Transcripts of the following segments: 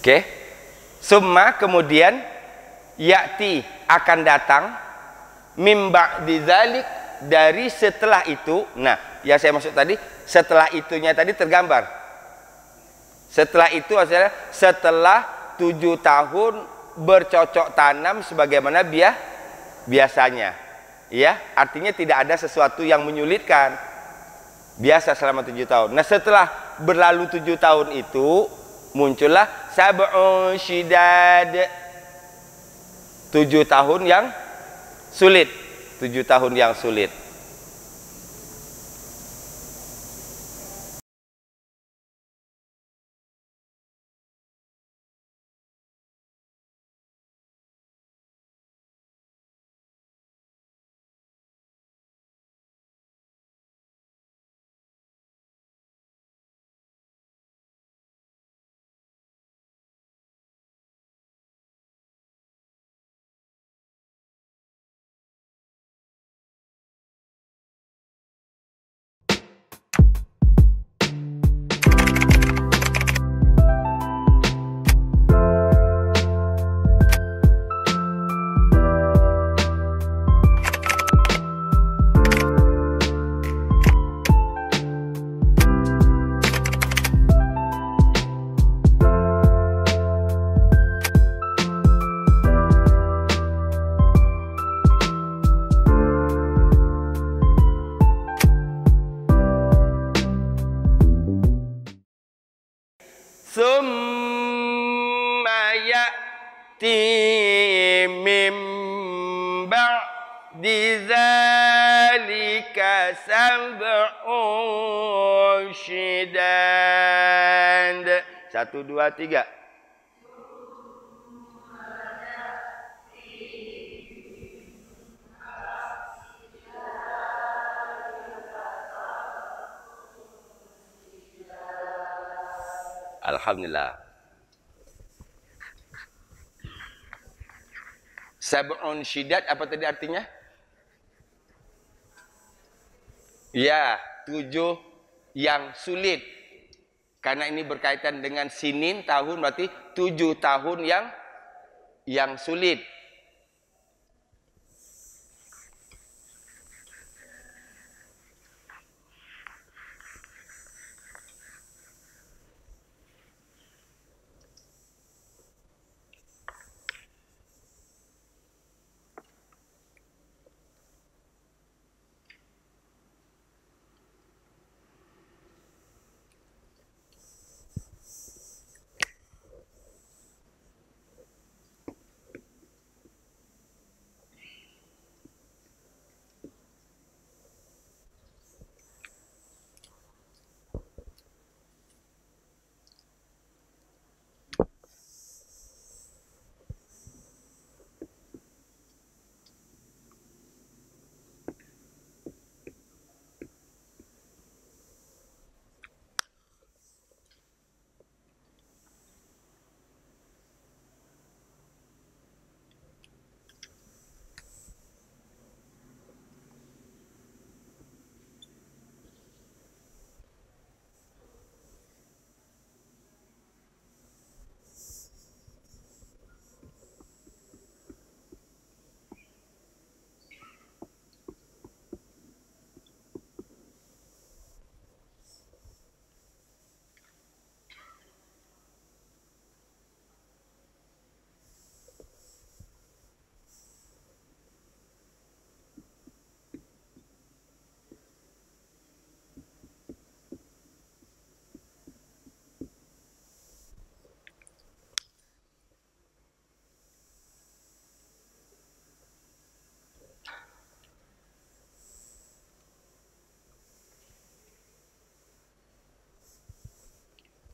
Oke. Summa kemudian ya'ti akan datang mimba dizalik dari setelah itu. Nah, yang saya maksud tadi, setelah itunya tadi tergambar. Setelah itu adalah setelah 7 tahun bercocok tanam sebagaimana biasanya. Ya, artinya tidak ada sesuatu yang menyulitkan. Biasa selama 7 tahun. Nah, setelah berlalu 7 tahun itu muncullah sab'un syidad. 7 tahun yang sulit. 7 tahun yang sulit. Summa ya'ti min ba'di zalika sab'un syidad. 1, 2, 3. Alhamdulillah. Sab'un syidad apa tadi artinya? Ya, 7 yang sulit. Karena ini berkaitan dengan sinin tahun, berarti 7 tahun yang sulit.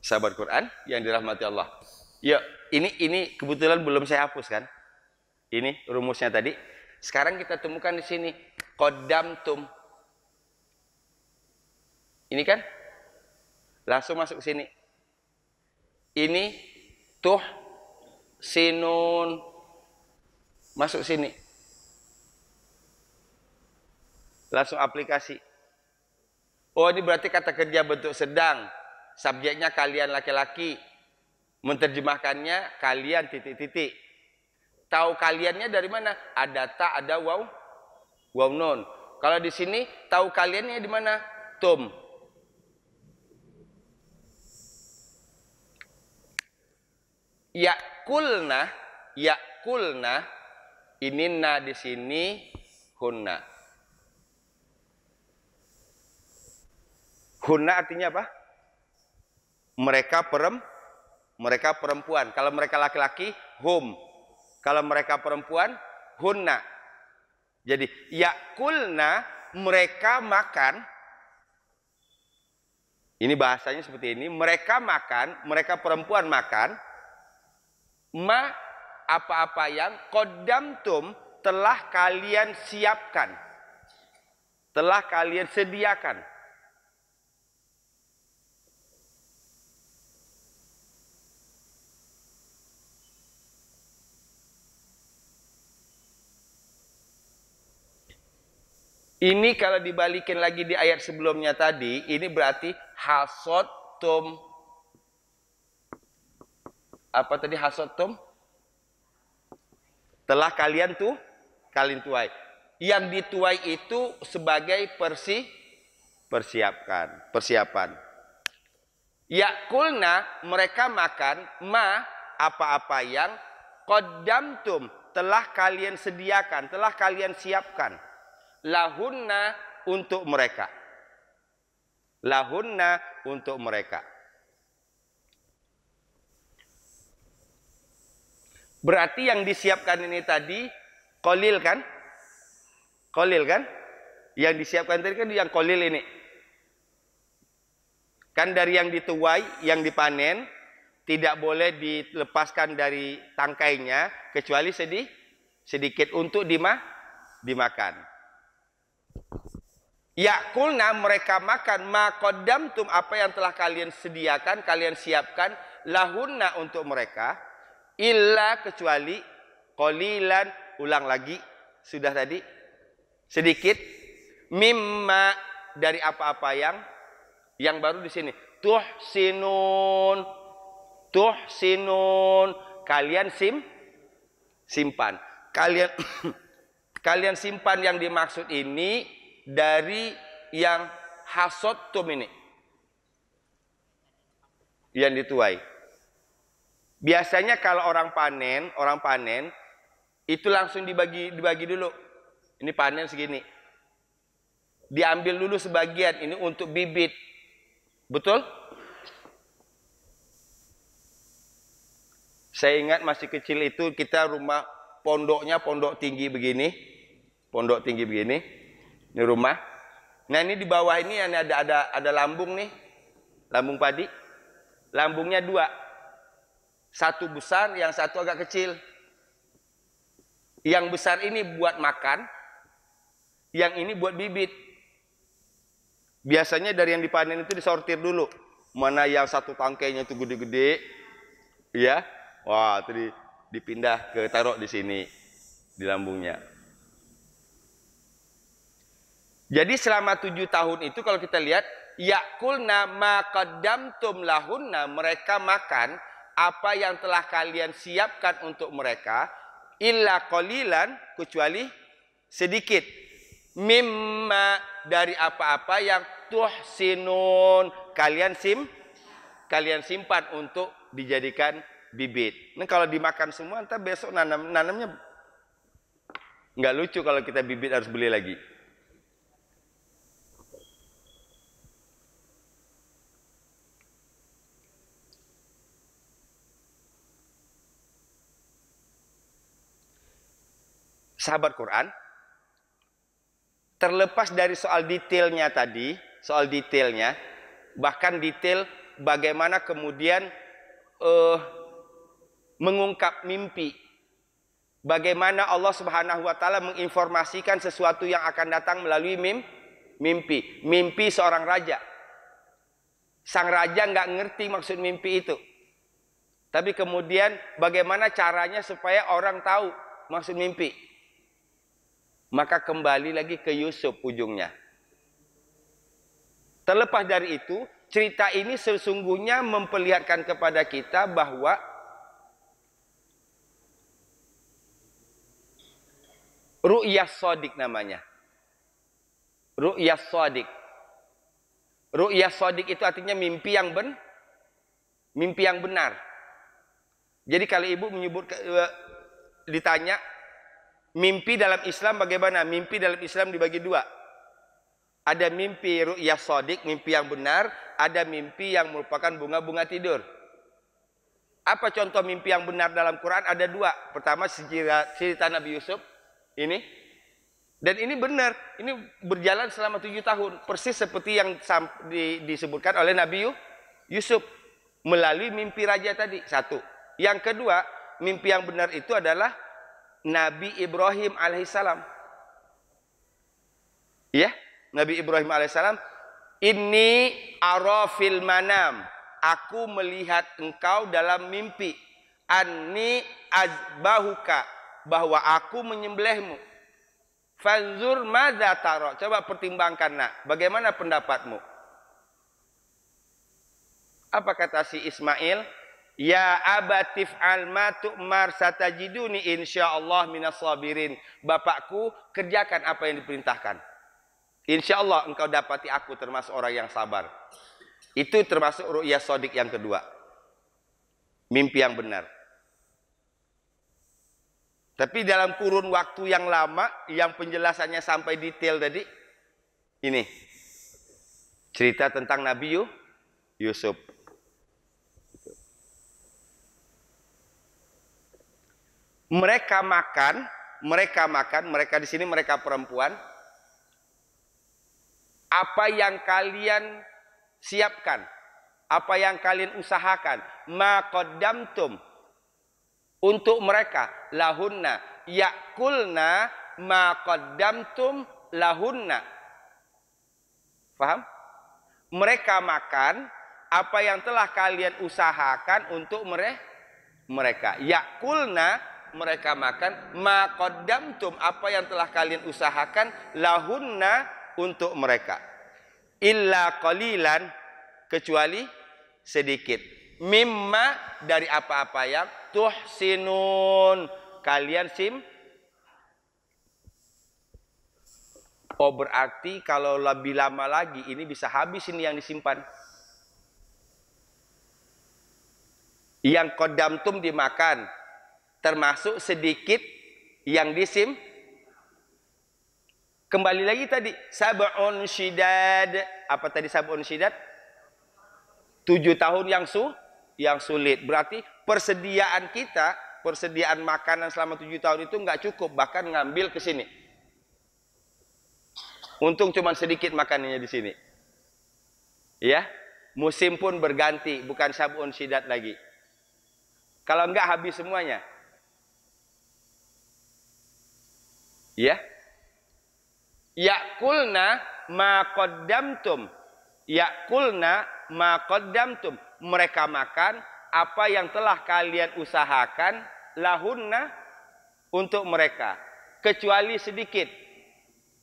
Sahabat Quran yang dirahmati Allah. Ya, ini kebetulan belum saya hapus kan. Ini rumusnya tadi. Sekarang kita temukan di sini qaddamtum. Ini kan? Langsung masuk ke sini. Ini tuh sinun masuk sini. Langsung aplikasi. Oh, ini berarti kata kerja bentuk sedang. Subjeknya kalian laki-laki. Menterjemahkannya kalian titik-titik. Tahu kaliannya dari mana? Ada ta, ada waw, waw nun. Kalau di sini tahu kaliannya di mana? Tum. Yakulna, yakulna, ini na di sini hunna. Hunna artinya apa? Mereka perempuan. Kalau mereka laki-laki, hum. Kalau mereka perempuan, hunna. Jadi yakulna, mereka makan. Ini bahasanya seperti ini. Mereka makan, mereka perempuan makan. Ma, apa-apa yang qaddamtum, telah kalian siapkan, telah kalian sediakan. Ini kalau dibalikin lagi di ayat sebelumnya tadi, ini berarti hasodtum. Apa tadi hasodtum? Telah kalian tuai. Yang dituai itu sebagai persiapan. Yakulna, mereka makan ma, apa-apa yang qaddamtum, telah kalian sediakan, telah kalian siapkan. Lahunna, untuk mereka. Lahunna, untuk mereka. Berarti yang disiapkan ini tadi qalil kan? Qalil kan? Yang disiapkan tadi kan yang qalil ini. Kan dari yang dituai, yang dipanen, tidak boleh dilepaskan dari tangkainya kecuali sedikit untuk dimakan. Yakulna, mereka makan ma qaddamtum, apa yang telah kalian sediakan, kalian siapkan, lahunna, untuk mereka. Illa, kecuali qalilan, ulang lagi, sudah tadi sedikit, mimma, dari apa-apa yang baru di sini, tuhsinun, kalian simpan, kalian simpan. Yang dimaksud ini dari yang hasodtum ini, yang dituai. Biasanya kalau orang panen itu langsung dibagi dulu. Ini panen segini. Diambil dulu sebagian, ini untuk bibit. Betul? Saya ingat masih kecil itu kita rumah pondoknya pondok tinggi begini. Ini rumah. Nah, ini di bawah ini ada lambung nih. Lambung padi. Lambungnya 2. Satu besar, yang satu agak kecil. Yang besar ini buat makan, yang ini buat bibit. Biasanya dari yang dipanen itu disortir dulu. Mana yang satu tangkainya itu gede-gede, ya, wah, itu dipindah taruh di sini, di lambungnya. Jadi selama 7 tahun itu kalau kita lihat, yakulna ma qaddamtum lahunna, mereka makan apa yang telah kalian siapkan untuk mereka, illa qalilan, kecuali sedikit, mimma, dari apa-apa yang tuhsinun, kalian simpan untuk dijadikan bibit. Nah, kalau dimakan semua, entar besok nanamnya nggak lucu kalau kita bibit harus beli lagi. Sahabat Quran, terlepas dari soal detailnya tadi, bahkan detail bagaimana kemudian mengungkap mimpi, bagaimana Allah Subhanahu wa taala menginformasikan sesuatu yang akan datang melalui mimpi seorang raja. Sang raja nggak ngerti maksud mimpi itu, tapi kemudian bagaimana caranya supaya orang tahu maksud mimpi. Maka kembali lagi ke Yusuf ujungnya. Terlepas dari itu, cerita ini sesungguhnya memperlihatkan kepada kita bahwa ru'yah shadiq namanya. Ru'yah shadiq. Ru'yah shadiq itu artinya mimpi yang benar. Jadi kalau ibu menyebut ditanya mimpi dalam Islam bagaimana? Mimpi dalam Islam dibagi dua. Ada mimpi ru'yah shadiq, mimpi yang benar, ada mimpi yang merupakan bunga-bunga tidur. Apa contoh mimpi yang benar dalam Quran? Ada dua. Pertama cerita Nabi Yusuf ini. Dan ini benar, ini berjalan selama 7 tahun. Persis seperti yang disebutkan oleh Nabi Yusuf melalui mimpi raja tadi. Satu. Yang kedua, mimpi yang benar itu adalah Nabi Ibrahim alaihissalam. Ya, Nabi Ibrahim alaihissalam, inni arafil manam, aku melihat engkau dalam mimpi, anni azbahuka, bahwa aku menyembelihmu. Fanzur madza tara, coba pertimbangkan nak, bagaimana pendapatmu? Apa kata si Ismail? Ya abatif alma tu'mar satajiduni insyaallah minas sabirin. Bapakku, kerjakan apa yang diperintahkan. Insyaallah engkau dapati aku termasuk orang yang sabar. Itu termasuk ru'yah shadiq yang kedua. Mimpi yang benar. Tapi dalam kurun waktu yang lama, yang penjelasannya sampai detail tadi, ini cerita tentang Nabi Yusuf. Mereka makan, mereka di sini mereka perempuan. Apa yang kalian siapkan, apa yang kalian usahakan, ma qaddamtum, untuk mereka, lahunna yakulna ma qaddamtum lahunna. Faham? Mereka makan apa yang telah kalian usahakan untuk mereka. Yakulna, mereka makan, ma qaddamtum, apa yang telah kalian usahakan, lahunna, untuk mereka. Illa qalilan, kecuali sedikit. Mimma, dari apa-apa yang tuhsinun, kalian Oh, berarti kalau lebih lama lagi ini bisa habis ini yang disimpan. Yang qaddamtum dimakan, termasuk sedikit yang kembali lagi tadi, sab'un syidad. Apa tadi sab'un syidad? 7 tahun yang sulit. Berarti persediaan kita, persediaan makanan selama 7 tahun itu nggak cukup, bahkan ngambil ke sini. Untung cuma sedikit makanannya di sini. Ya, musim pun berganti, bukan sab'un syidad lagi. Kalau nggak habis semuanya. Ya. Yakulna ma qaddamtum. Yakulna ma qaddamtum. Mereka makan apa yang telah kalian usahakan, lahunna, untuk mereka, kecuali sedikit.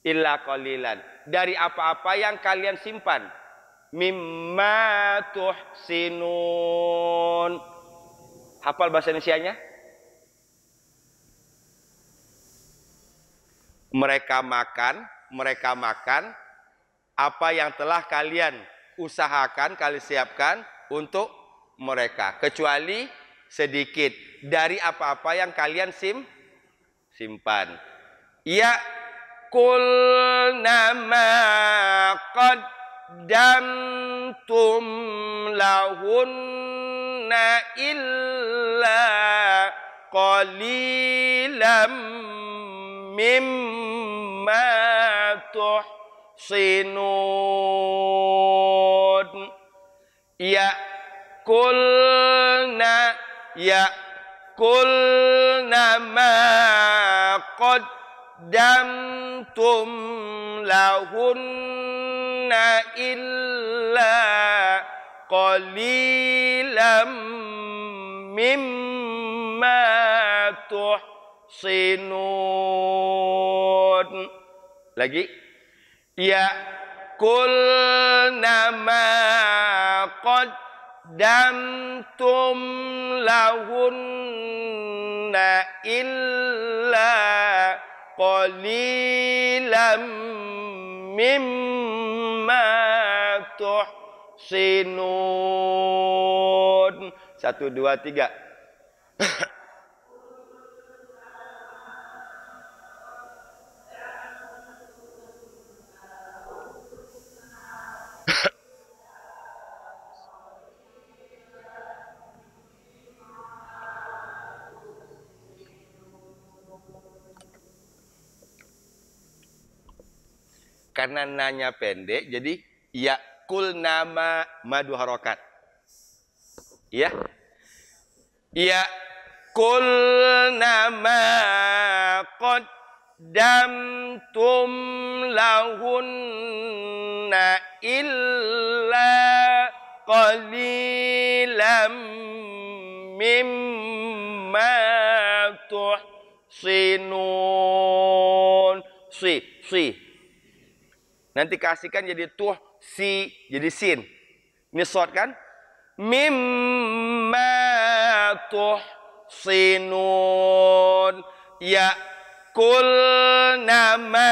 Illa qalilan, dari apa-apa yang kalian simpan. Mimma tuhsinun. Hafal bahasa Indonesianya? Mereka makan apa yang telah kalian usahakan, kalian siapkan untuk mereka, kecuali sedikit dari apa-apa yang kalian simpan. Ya kulna ma qaddamtum lahunna illa qalilam mimma tuhsinun. Yakulna ma qaddamtum lahunna illa qalilam mimma tuhsinun. Lagi. ya'kulna ma qaddamtum lahunna illa qalilam mimma tuhsinun. 1, 2, 3. Karena nanya pendek, jadi yakul nama madu harokat. Ya, yakul nama qaddamtum lahunna illa qalilam mimma tuhsinun. Si. Nanti kasihkan jadi tuh, si, jadi sin. Ini short kan? Mimma tuhsinun. Ya'kulna ma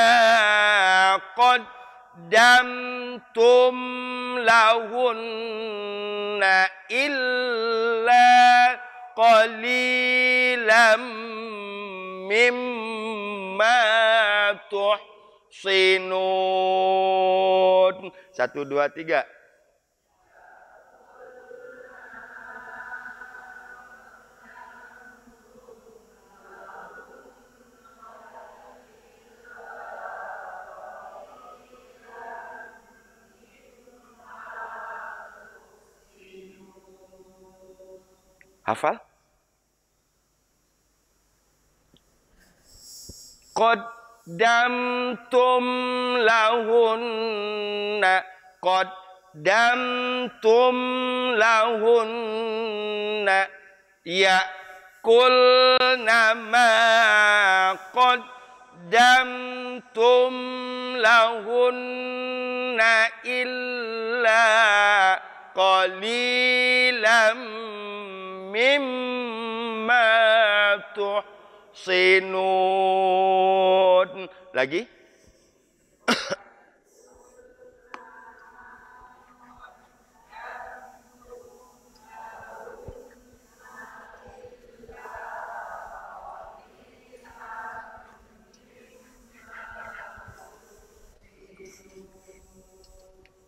qaddamtum lahunna illa qalilam mimma tuhsinun. Sinun. 1, 2, 3. Hafal? Qaddamtum lahunna ya'kulna ma qaddamtum lahunna illa qalilam mimma tuhsinun. Lagi.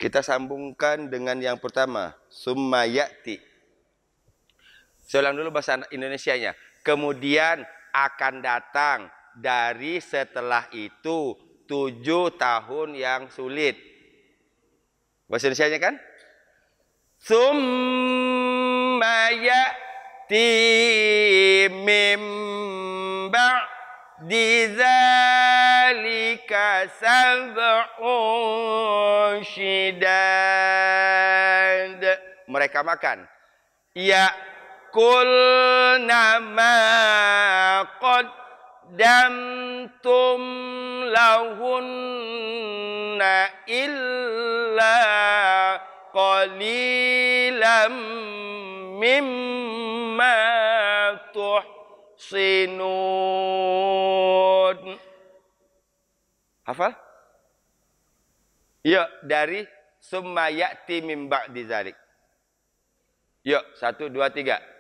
Kita sambungkan dengan yang pertama, summa ya'ti. Saya ulang dulu bahasa Indonesianya. Kemudian akan datang dari setelah itu 7 tahun yang sulit. Bahasa Indonesianya kan? Summa ya'ti mim ba'di dzalika sab'un syidad. Mereka makan. Ya'kulna ma qaddamtum lahunna illa qalilam mimma tuhsinun. Hafal? Yuk, dari summa ya'ti min ba'di dzalik. Yuk, 1, 2, 3.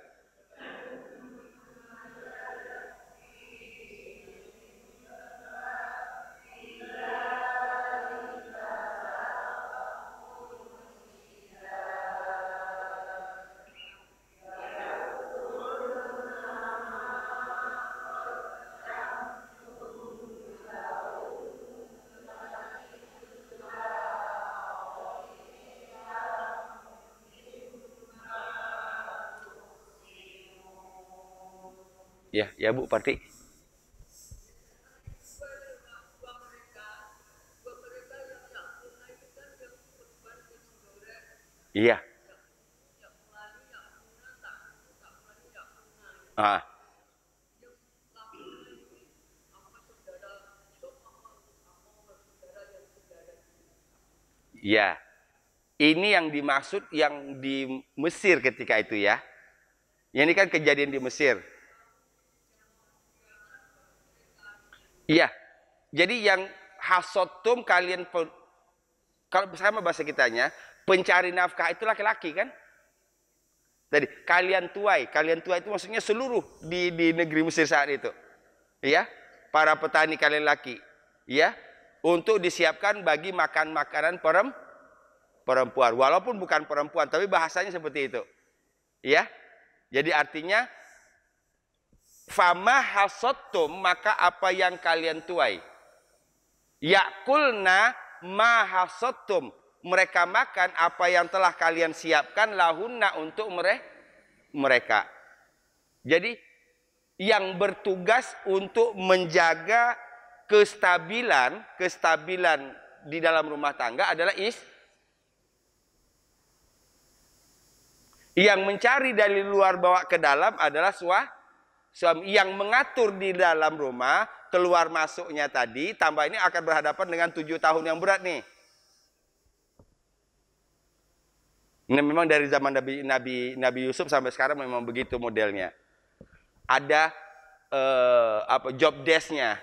Ya Bu, Parti. Iya. Ya, ini yang dimaksud yang di Mesir ketika itu ya. Ini kan kejadian di Mesir. Iya. Jadi yang hasotum kalian, kalau sama bahasa kitanya, pencari nafkah itu laki-laki kan? Jadi kalian tuai itu maksudnya seluruh di negeri Mesir saat itu. Ya, para petani kalian laki. Ya, untuk disiapkan bagi makan makanan perempuan. Walaupun bukan perempuan, tapi bahasanya seperti itu. Ya. Jadi artinya fama hasotum, maka apa yang kalian tuai. Yakulna ma hasotum, mereka makan apa yang telah kalian siapkan lahunna untuk mereka. Jadi yang bertugas untuk menjaga kestabilan di dalam rumah tangga adalah yang mencari dari luar bawa ke dalam adalah suami. Yang mengatur di dalam rumah keluar masuknya tadi, tambah ini akan berhadapan dengan 7 tahun yang berat nih. Ini memang dari zaman Nabi Yusuf sampai sekarang memang begitu modelnya. Ada job desk-nya.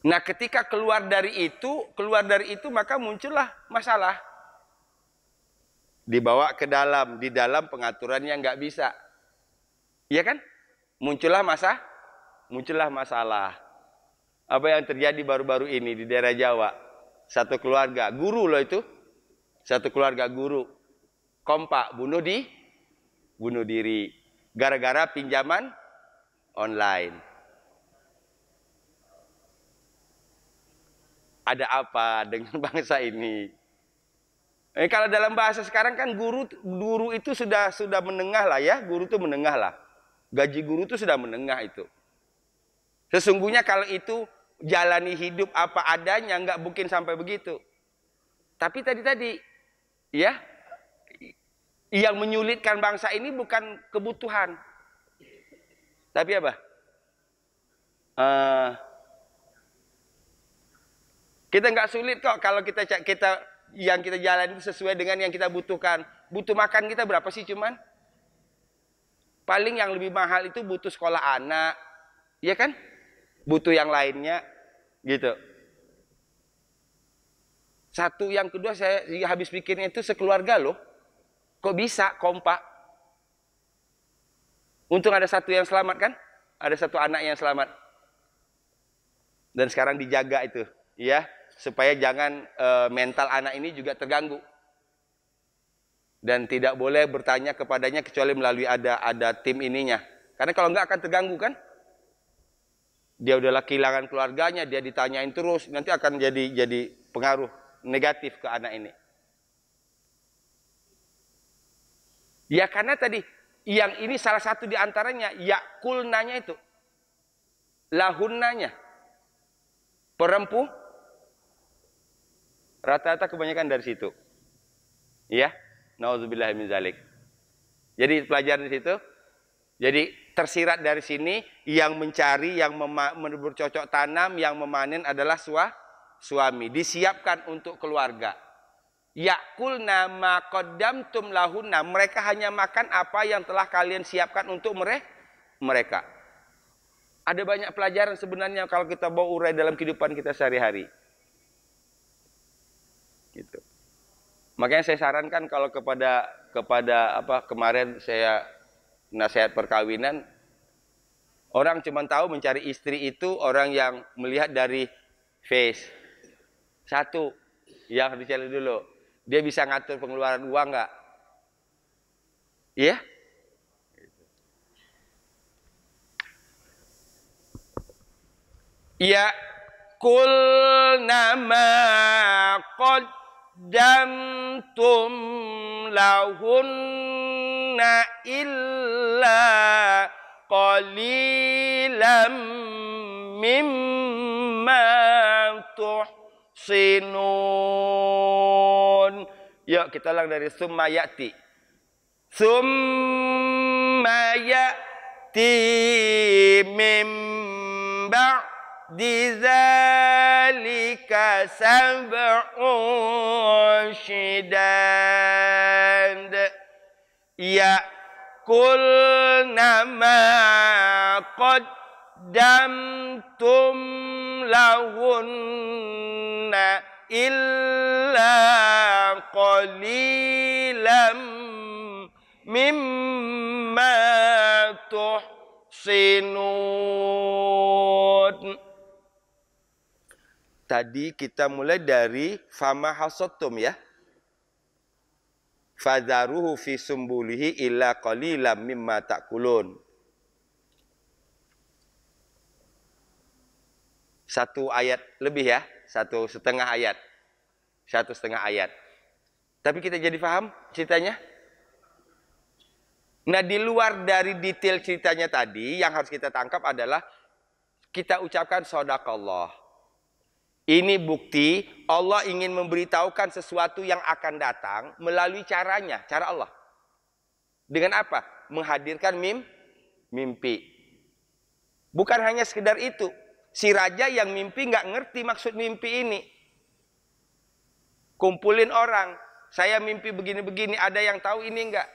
Nah, ketika keluar dari itu maka muncullah masalah. Dibawa ke di dalam pengaturan yang nggak bisa. Iya kan? Muncullah masalah. Apa yang terjadi baru-baru ini di daerah Jawa? Satu keluarga, guru loh itu. Satu keluarga guru kompak bunuh diri gara-gara pinjaman online. Ada apa dengan bangsa ini? Kalau dalam bahasa sekarang kan guru itu sudah menengah lah ya, guru itu menengah lah. Gaji guru itu sudah menengah itu. Sesungguhnya kalau itu jalani hidup apa adanya nggak mungkin sampai begitu. Tapi tadi ya, yang menyulitkan bangsa ini bukan kebutuhan. Tapi apa? Kita nggak sulit kok kalau yang kita jalani sesuai dengan yang kita butuhkan. Butuh makan kita berapa sih cuman? Paling yang lebih mahal itu butuh sekolah anak, ya kan? Butuh yang lainnya, gitu. Satu, yang kedua saya habis pikirnya itu sekeluarga loh. Kok bisa kompak? Untung ada satu yang selamat kan? Ada satu anak yang selamat. Dan sekarang dijaga itu, ya. Supaya jangan mental anak ini juga terganggu. Dan tidak boleh bertanya kepadanya kecuali melalui ada tim ininya. Karena kalau enggak akan terganggu kan? Dia udah kehilangan keluarganya, dia ditanyain terus, nanti akan jadi pengaruh negatif ke anak ini. Ya karena tadi yang ini salah satu di antaranya yakulnanya itu. Lahunnanya. Perempuan rata-rata kebanyakan dari situ. Ya, nauzubillah min zalik. Jadi pelajaran di situ. Jadi tersirat dari sini yang mencari, yang bercocok tanam, yang memanen adalah suami. Disiapkan untuk keluarga. Yakulna ma qaddamtum lahunna. Mereka hanya makan apa yang telah kalian siapkan untuk mereka. Ada banyak pelajaran sebenarnya kalau kita bawa urai dalam kehidupan kita sehari-hari. Gitu. Makanya saya sarankan kalau kepada kemarin saya nasihat perkawinan, orang cuma tahu mencari istri itu orang yang melihat dari face. Satu, yang dicari dulu, dia bisa ngatur pengeluaran uang nggak? Iya? Ya kul nama qaddamtum lahunna illa qalilam mimma tuhsinun. Yuk kita ulang dari summa ya'ti. Summa ya'ti min ba'di zalika sab'un shidad ya'kulna ma qaddamtum lahunna illa qalilam mimma tuhsinun. Tadi kita mulai dari fama hasottum ya. Fadharuhu fi sumbulihi illa qalilam mimma ta'kulun. Satu ayat lebih ya, 1,5 ayat. 1,5 ayat. Tapi kita jadi paham ceritanya? Nah, di luar dari detail ceritanya tadi, yang harus kita tangkap adalah kita ucapkan shadaqallah. Ini bukti Allah ingin memberitahukan sesuatu yang akan datang melalui caranya, cara Allah. Dengan apa? Menghadirkan mimpi. Bukan hanya sekedar itu. Si raja yang mimpi nggak ngerti maksud mimpi ini. Kumpulin orang, saya mimpi begini-begini, ada yang tahu ini enggak?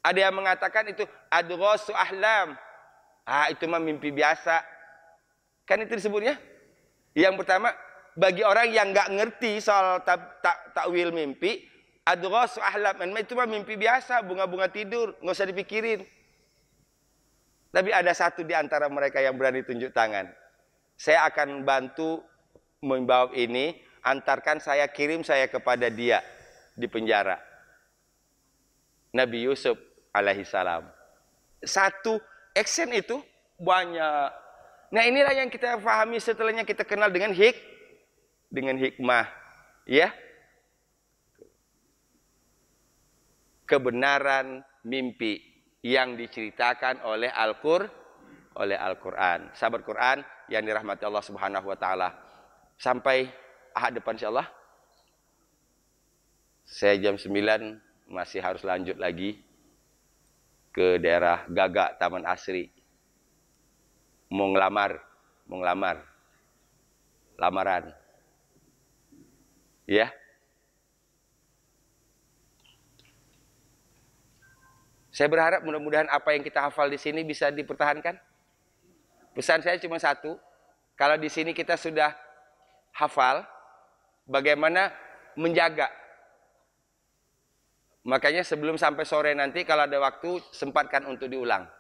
Ada yang mengatakan itu adghasu ahlam. Itu mah mimpi biasa. Kan itu disebutnya? Yang pertama, bagi orang yang nggak ngerti soal takwil mimpi, adghasu ahlam, itu mah mimpi biasa, bunga-bunga tidur, nggak usah dipikirin. Tapi ada satu di antara mereka yang berani tunjuk tangan. Saya akan bantu membawa ini, antarkan saya, kirim saya kepada dia di penjara. Nabi Yusuf alaihissalam. Satu action itu banyak. Nah, inilah yang kita pahami setelahnya kita kenal dengan hikmah. Ya. Kebenaran mimpi yang diceritakan oleh Al-Quran. Sahabat Quran yang dirahmati Allah Subhanahu wa taala. Sampai Ahad depan insyaallah. Saya jam 9 masih harus lanjut lagi ke daerah Gagak Taman Asri. Mau ngelamar. Lamaran. Ya. Saya berharap mudah-mudahan apa yang kita hafal di sini bisa dipertahankan. Pesan saya cuma satu. Kalau di sini kita sudah hafal, bagaimana menjaga. Makanya sebelum sampai sore nanti kalau ada waktu sempatkan untuk diulang.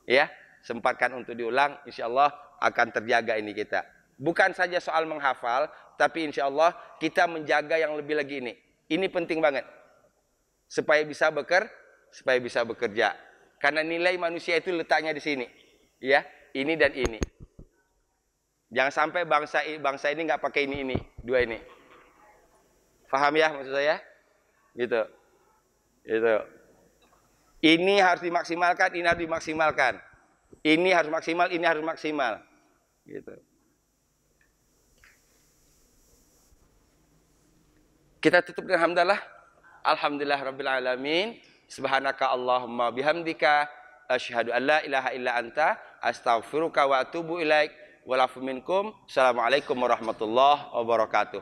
Ya, sempatkan untuk diulang, insya Allah akan terjaga ini kita. Bukan saja soal menghafal, tapi insya Allah kita menjaga yang lebih lagi ini. Ini penting banget. Supaya bisa bekerja. Karena nilai manusia itu letaknya di sini. Ya, ini dan ini. Jangan sampai bangsa ini nggak pakai ini, dua ini. Faham ya maksud saya? Gitu. Ini harus dimaksimalkan, ini harus dimaksimalkan. Ini harus maksimal, ini harus maksimal. Gitu. Kita tutup dengan hamdalah. Alhamdulillah rabbil alamin. Subhanaka Allahumma bihamdika asyhadu an la ilaha illa anta astaghfiruka wa atubu ilaik. Walafu minkum. Assalamualaikum warahmatullahi wabarakatuh.